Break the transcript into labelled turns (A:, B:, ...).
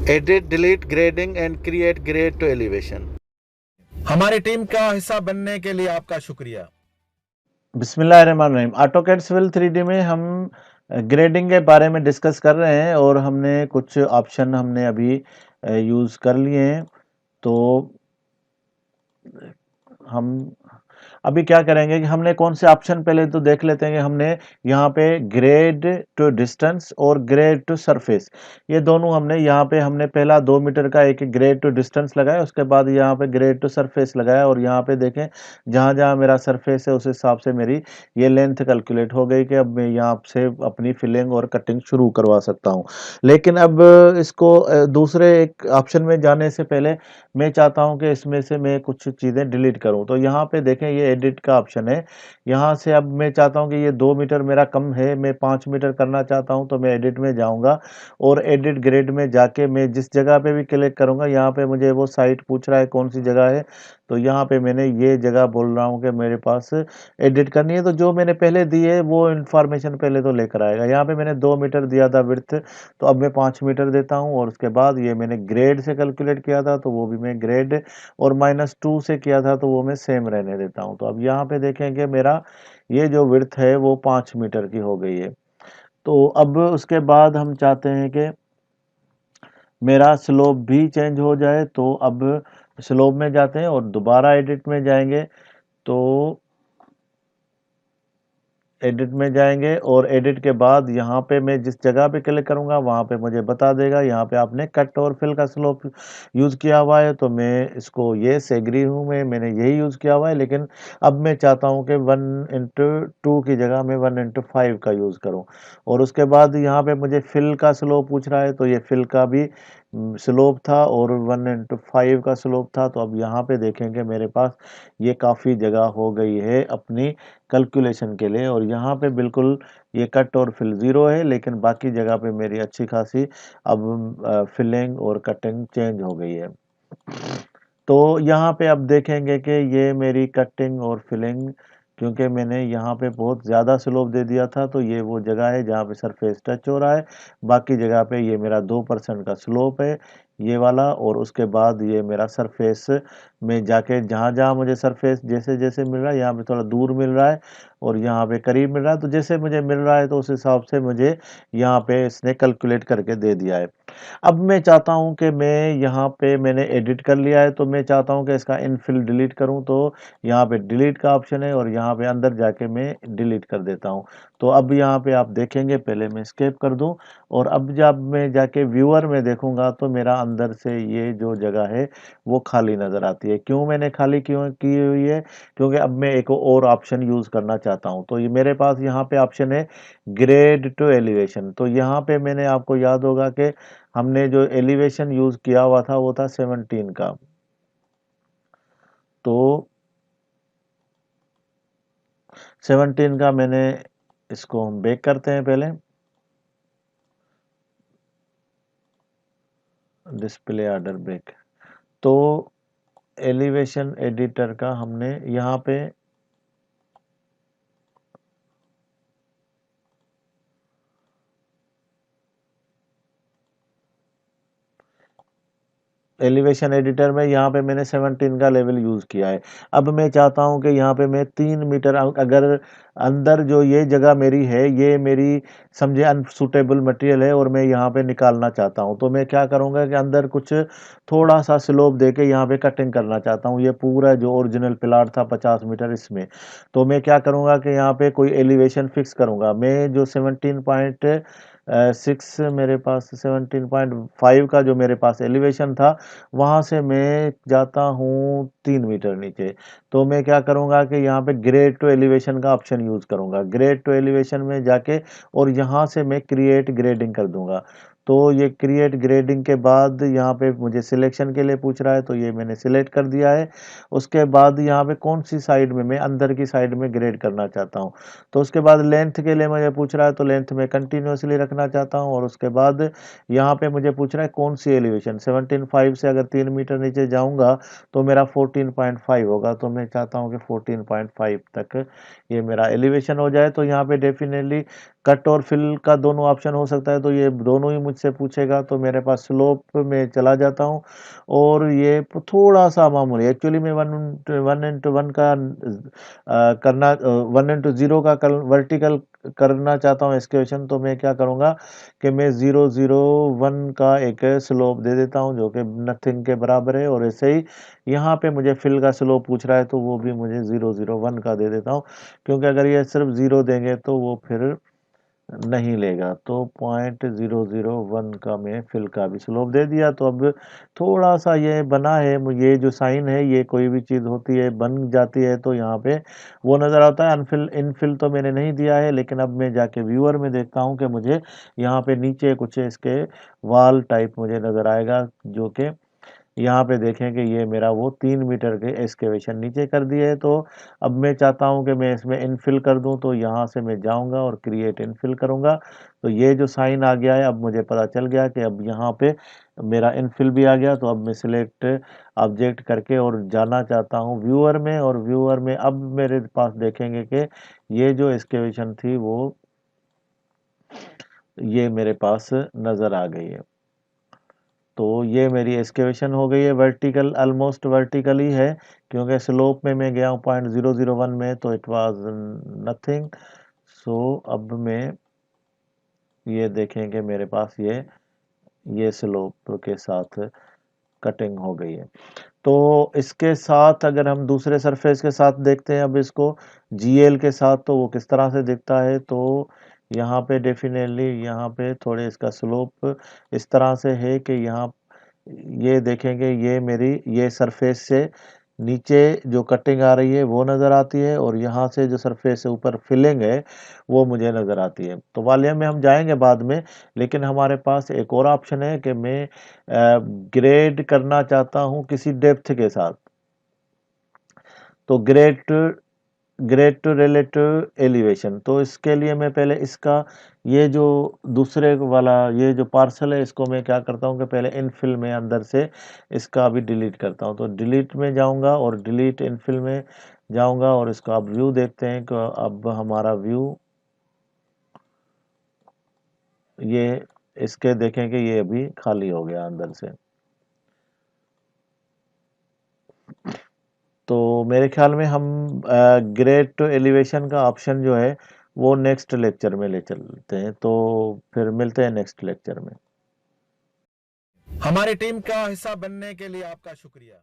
A: Edit, delete, grading and create grade two elevation.
B: हमारी team का हिस्सा बनने के लिए आपका शुक्रिया।
C: बिस्मिल्लाहिर्रहमानिर्रहीम। ऑटोकैड सिविल 3D में हम ग्रेडिंग के बारे में डिस्कस कर रहे हैं और हमने कुछ ऑप्शन हमने अभी यूज़ कर लिए हैं। तो हम अभी क्या करेंगे कि हमने कौन से ऑप्शन पहले तो देख लेते हैं कि हमने यहाँ पे ग्रेड टू डिस्टेंस और ग्रेड टू सरफेस, ये दोनों हमने यहाँ पे हमने पहला 2 मीटर का एक ग्रेड टू डिस्टेंस लगाया, उसके बाद यहाँ पे ग्रेड टू सरफेस लगाया और यहाँ पे देखें जहाँ जहाँ मेरा सरफेस है उस हिसाब से मेरी ये लेंथ कैलकुलेट हो गई कि अब मैं यहाँ से अपनी फिलिंग और कटिंग शुरू करवा सकता हूँ। लेकिन अब इसको दूसरे एक ऑप्शन में जाने से पहले मैं चाहता हूं कि इसमें से मैं कुछ चीज़ें डिलीट करूं। तो यहाँ पे देखें ये एडिट का ऑप्शन है। यहाँ से अब मैं चाहता हूं कि ये 2 मीटर मेरा कम है, मैं 5 मीटर करना चाहता हूं, तो मैं एडिट में जाऊंगा और एडिट ग्रेड में जाके मैं जिस जगह पे भी क्लिक करूंगा यहाँ पे मुझे वो साइट पूछ रहा है कौन सी जगह है। तो यहाँ पे मैंने ये जगह बोल रहा हूँ कि मेरे पास एडिट करनी है, तो जो मैंने पहले दी है वो इन्फॉर्मेशन पहले तो लेकर आएगा। यहाँ पे मैंने 2 मीटर दिया था विड्थ, तो अब मैं 5 मीटर देता हूँ और उसके बाद ये मैंने ग्रेड से कैलकुलेट किया था तो वो भी मैं ग्रेड और -2 से किया था तो वो मैं सेम रहने देता हूँ। तो अब यहाँ पे देखेंगे मेरा ये जो विड्थ है वो 5 मीटर की हो गई है। तो अब उसके बाद हम चाहते हैं कि मेरा स्लोप भी चेंज हो जाए, तो अब स्लोप में जाते हैं और दोबारा एडिट में जाएंगे। तो एडिट में जाएंगे और एडिट के बाद यहाँ पे मैं जिस जगह पे क्लिक करूँगा वहाँ पे मुझे बता देगा यहाँ पे आपने कट और फिल का स्लोप यूज़ किया हुआ है, तो मैं इसको ये एग्री हूँ, मैंने यही यूज़ किया हुआ है। लेकिन अब मैं चाहता हूँ कि 1/2 की जगह मैं 1/5 का यूज़ करूँ। और उसके बाद यहाँ पे मुझे फिल का स्लोप पूछ रहा है, तो ये फिल का भी स्लोप था और 1/5 का स्लोप था। तो अब यहाँ पे देखेंगे मेरे पास ये काफ़ी जगह हो गई है अपनी कैलकुलेशन के लिए, और यहाँ पे बिल्कुल ये कट और फिल ज़ीरो है, लेकिन बाकी जगह पे मेरी अच्छी खासी अब फिलिंग और कटिंग चेंज हो गई है। तो यहाँ पे अब देखेंगे कि ये मेरी कटिंग और फिलिंग, क्योंकि मैंने यहाँ पे बहुत ज़्यादा स्लोप दे दिया था, तो ये वो जगह है जहाँ पे सरफेस टच हो रहा है। बाकी जगह पे ये मेरा 2% का स्लोप है ये वाला, और उसके बाद ये मेरा सरफेस में जाके जहाँ-जहाँ मुझे सरफेस जैसे-जैसे मिल रहा है, यहाँ पे थोड़ा दूर मिल रहा है और यहाँ पे करीब मिल रहा है, तो जैसे मुझे मिल रहा है तो उस हिसाब से मुझे यहाँ पे इसने कैलकुलेट करके दे दिया है। अब मैं चाहता हूँ कि मैं यहाँ पे मैंने एडिट कर लिया है, तो मैं चाहता हूँ कि इसका इनफिल डिलीट करूँ, तो यहाँ पे डिलीट का ऑप्शन है और यहाँ पे अंदर जाके मैं डिलीट कर देता हूँ। तो अब यहाँ पे आप देखेंगे, पहले मैं एस्केप कर दूँ और अब जब मैं जाके व्यूअर में देखूँगा तो मेरा अंदर से ये जो जगह है वो खाली नज़र आती है। क्यों मैंने खाली क्यों की हुई है? क्योंकि अब मैं एक और ऑप्शन यूज़ करना चाहता हूँ। तो ये मेरे पास यहाँ पे ऑप्शन है ग्रेड टू एलिवेशन। तो यहाँ पे मैंने आपको याद होगा कि हमने जो एलिवेशन यूज़ किया हुआ था वो था 17 का। तो 17 का मैंने इसको हम बेक करते हैं पहले। Display order bake. तो एलिवेशन एडिटर का हमने यहाँ पे एलिवेशन एडिटर में यहाँ पे मैंने 17 का लेवल यूज़ किया है। अब मैं चाहता हूँ कि यहाँ पे मैं 3 मीटर अगर अंदर जो ये जगह मेरी है, ये मेरी समझे अनसूटेबल मटेरियल है और मैं यहाँ पे निकालना चाहता हूँ। तो मैं क्या करूँगा कि अंदर कुछ थोड़ा-सा स्लोप देके यहाँ पे कटिंग करना चाहता हूँ। ये पूरा जो ओरिजिनल प्लॉट था 50 मीटर इसमें। तो मैं क्या करूँगा कि यहाँ पे कोई एलिवेशन फिक्स करूँगा। मैं जो 6 मेरे पास 17.5 का जो मेरे पास एलिवेशन था, वहाँ से मैं जाता हूँ 3 मीटर नीचे। तो मैं क्या करूँगा कि यहाँ पे ग्रेड टू एलिवेशन का ऑप्शन यूज़ करूँगा। ग्रेड टू एलिवेशन में जाके और यहाँ से मैं क्रिएट ग्रेडिंग कर दूँगा। तो ये क्रिएट ग्रेडिंग के बाद यहाँ पे मुझे सिलेक्शन के लिए पूछ रहा है, तो ये मैंने सिलेक्ट कर दिया है। उसके बाद यहाँ पे कौन-सी साइड में मैं अंदर की साइड में ग्रेड करना चाहता हूँ। तो उसके बाद लेंथ के लिए मुझे पूछ रहा है, तो लेंथ में कंटिन्यूअसली रखना चाहता हूँ और उसके बाद यहाँ पे मुझे पूछ रहा है कौन-सी एलिवेशन 17.5 से अगर 3 मीटर नीचे जाऊँगा तो मेरा 14.5 होगा। तो मैं चाहता हूँ कि 14.5 तक ये मेरा एलिवेशन हो जाए। तो यहाँ पे डेफ़िनेटली कट और फिल का दोनों ऑप्शन हो सकता है, तो ये दोनों ही मुझसे पूछेगा, तो मेरे पास स्लोप में चला जाता हूँ और ये थोड़ा-सा मामूली एक्चुअली मैं 1 का करना 1 इंटू 0 का वर्टिकल करना चाहता हूँ एक्सकेवेशन, तो मैं क्या करूँगा कि मैं 001 का एक स्लोप दे देता हूँ जो कि नथिंग के बराबर है, और ऐसे ही यहाँ पे मुझे फिल का स्लोप पूछ रहा है तो वो भी मुझे 001 का दे देता हूँ, क्योंकि अगर ये सिर्फ 0 देंगे तो वो फिर नहीं लेगा। तो 0.001 का मैं फिल का भी स्लोप दे दिया। तो अब थोड़ा-सा ये बना है, ये जो साइन है ये कोई भी चीज़ होती है बन जाती है तो यहाँ पे वो नज़र आता है। अनफिल इनफिल तो मैंने नहीं दिया है, लेकिन अब मैं जाके व्यूअर में देखता हूँ कि मुझे यहाँ पे नीचे कुछ इसके वॉल टाइप मुझे नज़र आएगा, जो कि यहाँ पे देखें कि ये मेरा वो 3 मीटर के एक्सकेवेशन नीचे कर दिए है। तो अब मैं चाहता हूँ कि मैं इसमें इनफिल कर दूँ, तो यहाँ से मैं जाऊँगा और क्रिएट इनफिल करूँगा। तो ये जो साइन आ गया है, अब मुझे पता चल गया कि अब यहाँ पे मेरा इनफिल भी आ गया। तो अब मैं सिलेक्ट ऑब्जेक्ट करके और जाना चाहता हूँ व्यूअर में, और व्यूअर में अब मेरे पास देखेंगे कि ये जो एक्सकेवेशन थी वो ये मेरे पास नज़र आ गई है। तो ये मेरी एक्सकेवेशन हो गई है वर्टिकल, ऑलमोस्ट वर्टिकल ही है, क्योंकि स्लोप में मैं गया हूँ 0.001 में, तो इट वाज नथिंग। सो अब मैं ये देखें कि मेरे पास ये स्लोप के साथ कटिंग हो गई है। तो इसके साथ अगर हम दूसरे सरफेस के साथ देखते हैं अब इसको जीएल के साथ, तो वो किस तरह से दिखता है। तो यहाँ पे डेफिनेटली यहाँ पे थोड़े इसका स्लोप इस तरह से है कि यहाँ ये देखेंगे ये मेरी ये सरफेस से नीचे जो कटिंग आ रही है वो नज़र आती है, और यहाँ से जो सरफेस से ऊपर फिलिंग है वो मुझे नज़र आती है। तो वॉल्यूम में हम जाएंगे बाद में, लेकिन हमारे पास एक और ऑप्शन है कि मैं ग्रेड करना चाहता हूँ किसी डेप्थ के साथ। तो ग्रेड टू रिलेटिव एलिवेशन, तो इसके लिए मैं पहले इसका ये जो दूसरे वाला ये जो पार्सल है इसको मैं क्या करता हूँ कि पहले इनफिल में अंदर से इसका अभी डिलीट करता हूँ। तो डिलीट में जाऊँगा और डिलीट इनफिल में जाऊँगा, और इसका अब व्यू देखते हैं कि अब हमारा व्यू ये इसके देखें कि ये अभी खाली हो गया अंदर से। तो मेरे ख्याल में हम ग्रेड टू एलिवेशन का ऑप्शन जो है वो नेक्स्ट लेक्चर में ले चलते हैं। तो फिर मिलते हैं नेक्स्ट लेक्चर में।
B: हमारी टीम का हिस्सा बनने के लिए आपका शुक्रिया।